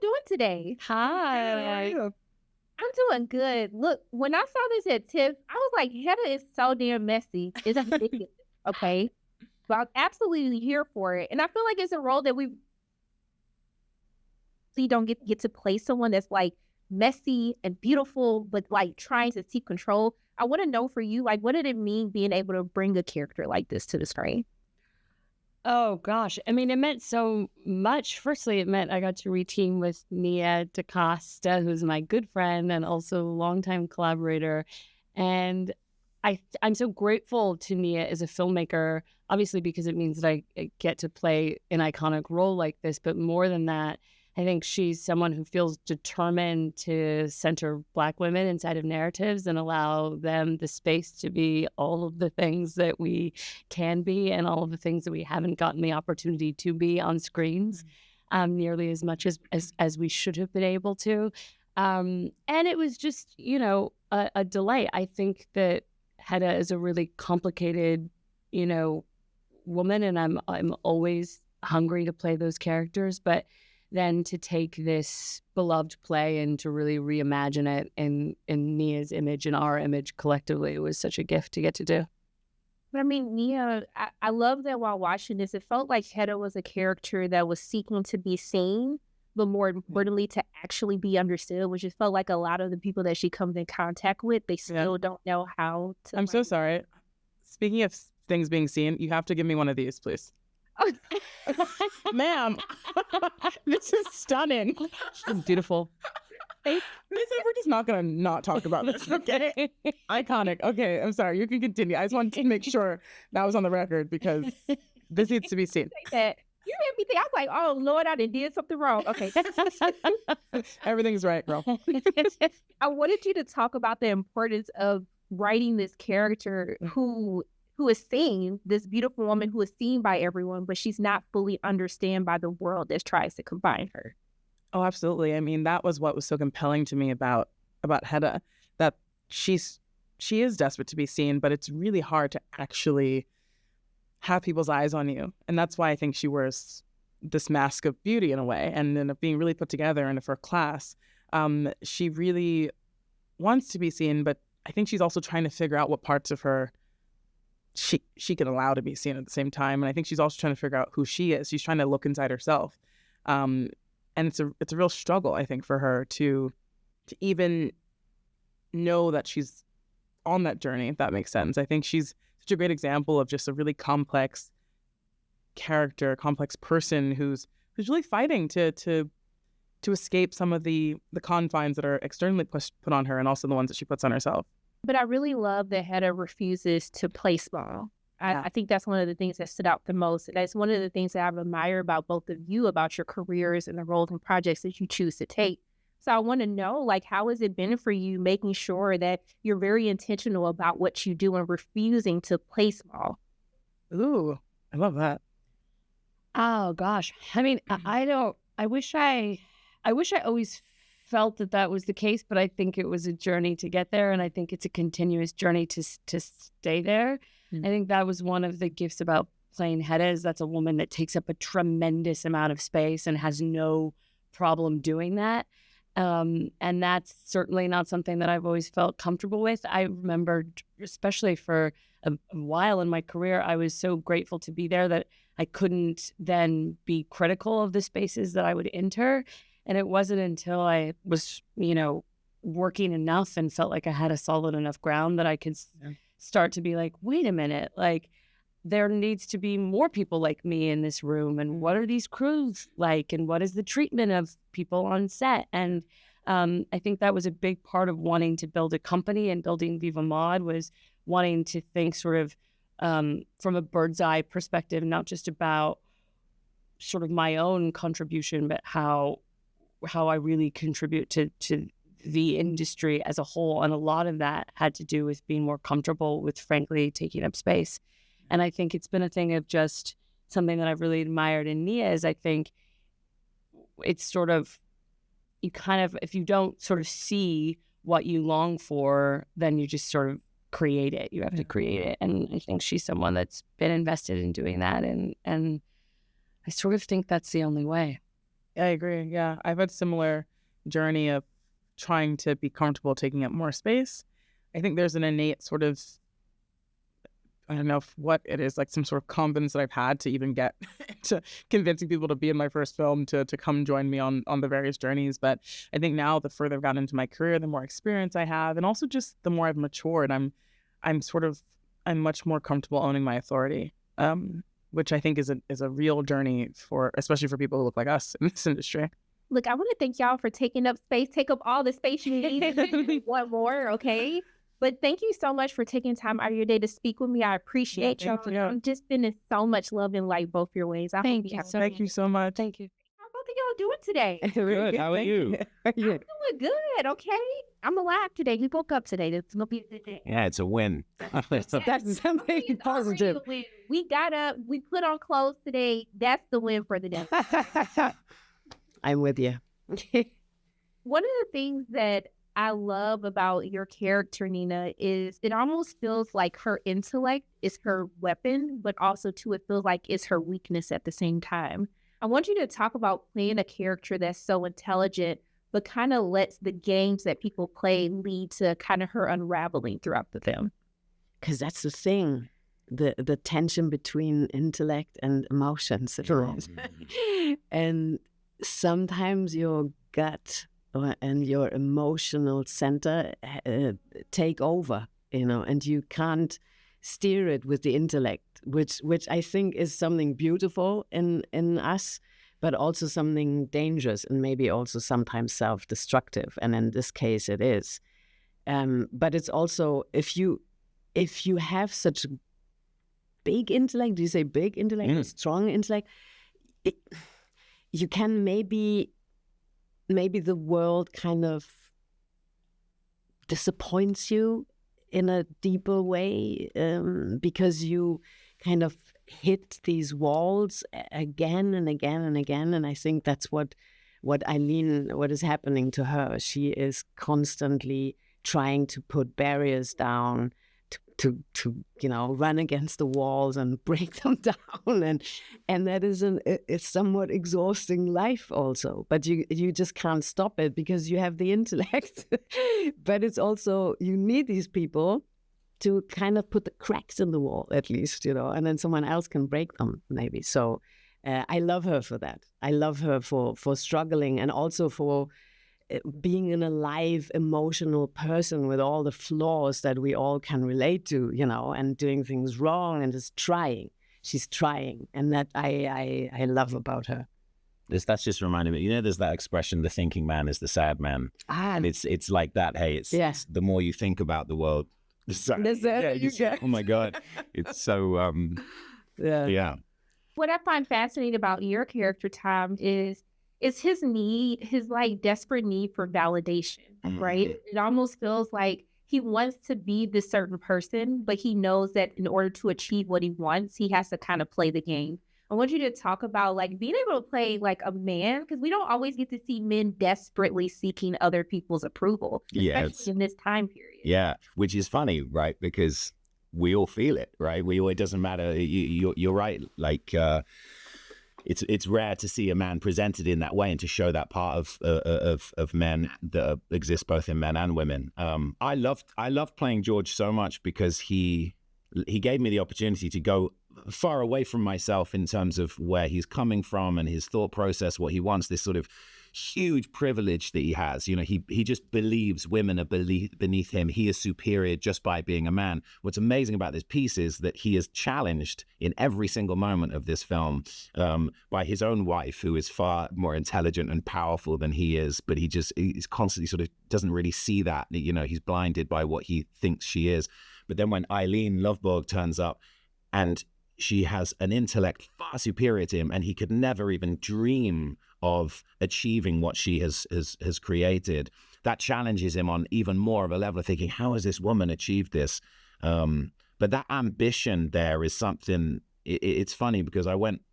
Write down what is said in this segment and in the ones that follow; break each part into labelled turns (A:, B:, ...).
A: doing today?
B: Hi.
A: I'm doing good. Look, when I saw this at Tiff, I was like, Hedda is so damn messy. It's ridiculous. Okay. But I'm absolutely here for it. And I feel like it's a role that we really don't get to play someone that's like messy and beautiful, but like trying to seek control. I want to know for you, like, what did it mean being able to bring a character like this to the screen?
B: Oh gosh. I mean, it meant so much. Firstly, it meant I got to reteam with Nia DaCosta, who's my good friend and also longtime collaborator. And I'm so grateful to Nia as a filmmaker, obviously because it means that I get to play an iconic role like this. But more than that, I think she's someone who feels determined to center Black women inside of narratives and allow them the space to be all of the things that we can be and all of the things that we haven't gotten the opportunity to be on screens nearly as much as we should have been able to. And it was just, a delight. I think that Hedda is a really complicated, woman, and I'm always hungry to play those characters, but then to take this beloved play and to really reimagine it in Nia's image and our image collectively, it was such a gift to get to do.
A: But I mean, Nia, I love that while watching this, it felt like Hedda was a character that was seeking to be seen, but more importantly, to actually be understood, which it felt like a lot of the people that she comes in contact with, they still don't know how to.
C: I'm so sorry. Speaking of things being seen, you have to give me one of these, please. Ma'am, this is stunning.
B: It's beautiful.
C: We're just not going to not talk about this, okay? Iconic. Okay, I'm sorry. You can continue. I just wanted to make sure that was on the record because this needs to be seen.
A: You made me think. I was like, oh, Lord, I did something wrong. Okay.
C: Everything's right, girl.
A: I wanted you to talk about the importance of writing this character who is seen, this beautiful woman who is seen by everyone, but she's not fully understood by the world that tries to combine her.
C: Oh, absolutely. I mean, that was what was so compelling to me about Hedda, that she is desperate to be seen, but it's really hard to actually have people's eyes on you. And that's why I think she wears this mask of beauty in a way, and then of being really put together and of her class. She really wants to be seen, but I think she's also trying to figure out what parts of her she can allow to be seen at the same time. And I think she's also trying to figure out who she is. She's trying to look inside herself. And it's a real struggle, I think, for her to even know that she's on that journey, if that makes sense. I think she's such a great example of just a really complex character, complex person who's really fighting to escape some of the confines that are externally put on her, and also the ones that she puts on herself.
A: But I really love that Hedda refuses to play small. I think that's one of the things that stood out the most. And that's one of the things that I've admired about both of you, about your careers and the roles and projects that you choose to take. So I want to know, like, how has it been for you making sure that you're very intentional about what you do and refusing to play small?
C: Ooh, I love that.
B: Oh gosh. I mean, I wish I always felt that was the case, but I think it was a journey to get there, and I think it's a continuous journey to stay there. I think that was one of the gifts about playing Hedda, is that's a woman that takes up a tremendous amount of space and has no problem doing that. And that's certainly not something that I've always felt comfortable with. I remember, especially for a while in my career, I was so grateful to be there that I couldn't then be critical of the spaces that I would enter. And it wasn't until I was, working enough and felt like I had a solid enough ground that I could start to be like, wait a minute, like there needs to be more people like me in this room. And what are these crews like? And what is the treatment of people on set? And I think that was a big part of wanting to build a company and building Viva Mod, was wanting to think sort of from a bird's eye perspective, not just about sort of my own contribution, but how I really contribute to the industry as a whole. And a lot of that had to do with being more comfortable with, frankly, taking up space. And I think it's been a thing of just something that I've really admired in Nia, is I think it's sort of, you kind of, if you don't sort of see what you long for, then you just sort of create it. You have to create it. And I think she's someone that's been invested in doing that. And I sort of think that's the only way.
C: I agree. Yeah, I've had similar journey of trying to be comfortable taking up more space. I think there's an innate sort of, I don't know what it is, like some sort of confidence that I've had to even get to convincing people to be in my first film, to come join me on the various journeys. But I think now the further I've gotten into my career, the more experience I have, and also just the more I've matured, I'm much more comfortable owning my authority, which I think is a real journey especially for people who look like us in this industry.
A: Look, I want to thank y'all for taking up space. Take up all the space you need. One more, okay? But thank you so much for taking time out of your day to speak with me. I appreciate y'all. I'm just sending so much love and light both your ways.
C: Thank you so much.
B: Thank you.
A: How both of y'all doing today?
D: Good. How are you?
A: I'm doing good, okay? I'm alive today. We woke up today. It's going to be a good day.
D: Yeah, it's a win.
B: That's something positive.
A: We got up. We put on clothes today. That's the win for the day.
B: I'm with you.
A: One of the things that I love about your character, Nina, is it almost feels like her intellect is her weapon, but also too, it feels like it's her weakness at the same time. I want you to talk about playing a character that's so intelligent, but kind of lets the games that people play lead to kind of her unraveling throughout the film.
E: Because that's the thing, the tension between intellect and emotions. And sometimes your gut and your emotional center take over, and you can't steer it with the intellect, which I think is something beautiful in us, but also something dangerous and maybe also sometimes self-destructive. And in this case, it is. But it's also, if you have such big intellect, do you say big intellect, strong intellect, you can maybe the world kind of disappoints you in a deeper way, because you kind of hit these walls again and again and again. And I think that's what is happening to her. She is constantly trying to put barriers down, to run against the walls and break them down, and that is it's somewhat exhausting life also. But you just can't stop it because you have the intellect. But it's also, you need these people to kind of put the cracks in the wall at least, and then someone else can break them maybe. So I love her for that. I love her for struggling, and also for being an alive, emotional person with all the flaws that we all can relate to, and doing things wrong and just trying. She's trying, and that I love about her.
D: That's just reminding me, there's that expression, the thinking man is the sad man. And it's like that. Hey, it's the more you think about the world, oh my God. It's so, yeah.
A: What I find fascinating about your character, Tom, is his need, his desperate need for validation, right? It almost feels like he wants to be this certain person, but he knows that in order to achieve what he wants, he has to kind of play the game. I want you to talk about being able to play a man, because we don't always get to see men desperately seeking other people's approval, especially in this time period.
D: Yeah, which is funny, right? Because we all feel it, right? It doesn't matter. You're right. It's rare to see a man presented in that way, and to show that part of men that exists both in men and women. I loved playing George so much because he gave me the opportunity to go far away from myself in terms of where he's coming from and his thought process, what he wants, this sort of huge privilege that he has. He just believes women are beneath him. He is superior just by being a man. What's amazing about this piece is that he is challenged in every single moment of this film by his own wife, who is far more intelligent and powerful than he is, but he's constantly sort of doesn't really see that. He's blinded by what he thinks she is. But then when Eileen Lovborg turns up, and she has an intellect far superior to him, and he could never even dream of achieving what she has created, that challenges him on even more of a level of thinking, how has this woman achieved this? But that ambition there is something, it's funny because I went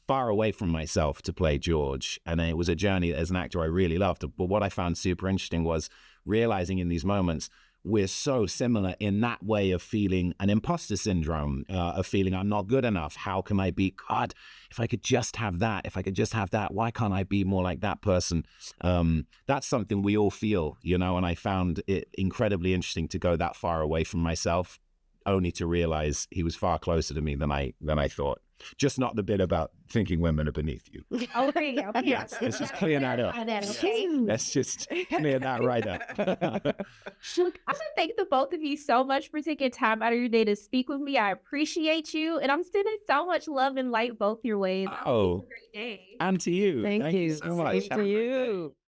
D: far away from myself to play George, and it was a journey as an actor I really loved. But what I found super interesting was realizing in these moments, we're so similar in that way of feeling an imposter syndrome, of feeling I'm not good enough. How can I be? God, if I could just have that, if I could just have that, why can't I be more like that person? That's something we all feel, you know, and I found it incredibly interesting to go that far away from myself, only to realize he was far closer to me than I thought. Just not the bit about thinking women are beneath you.
A: Okay.
D: Yes, let's just clear that up.
A: Okay.
D: Let's just clear that right up.
A: Look, I want to thank the both of you so much for taking time out of your day to speak with me. I appreciate you, and I'm sending so much love and light both your ways.
D: Oh,
A: Have a great day.
D: and to you.
E: Thank you.
D: so much.
E: Same to you.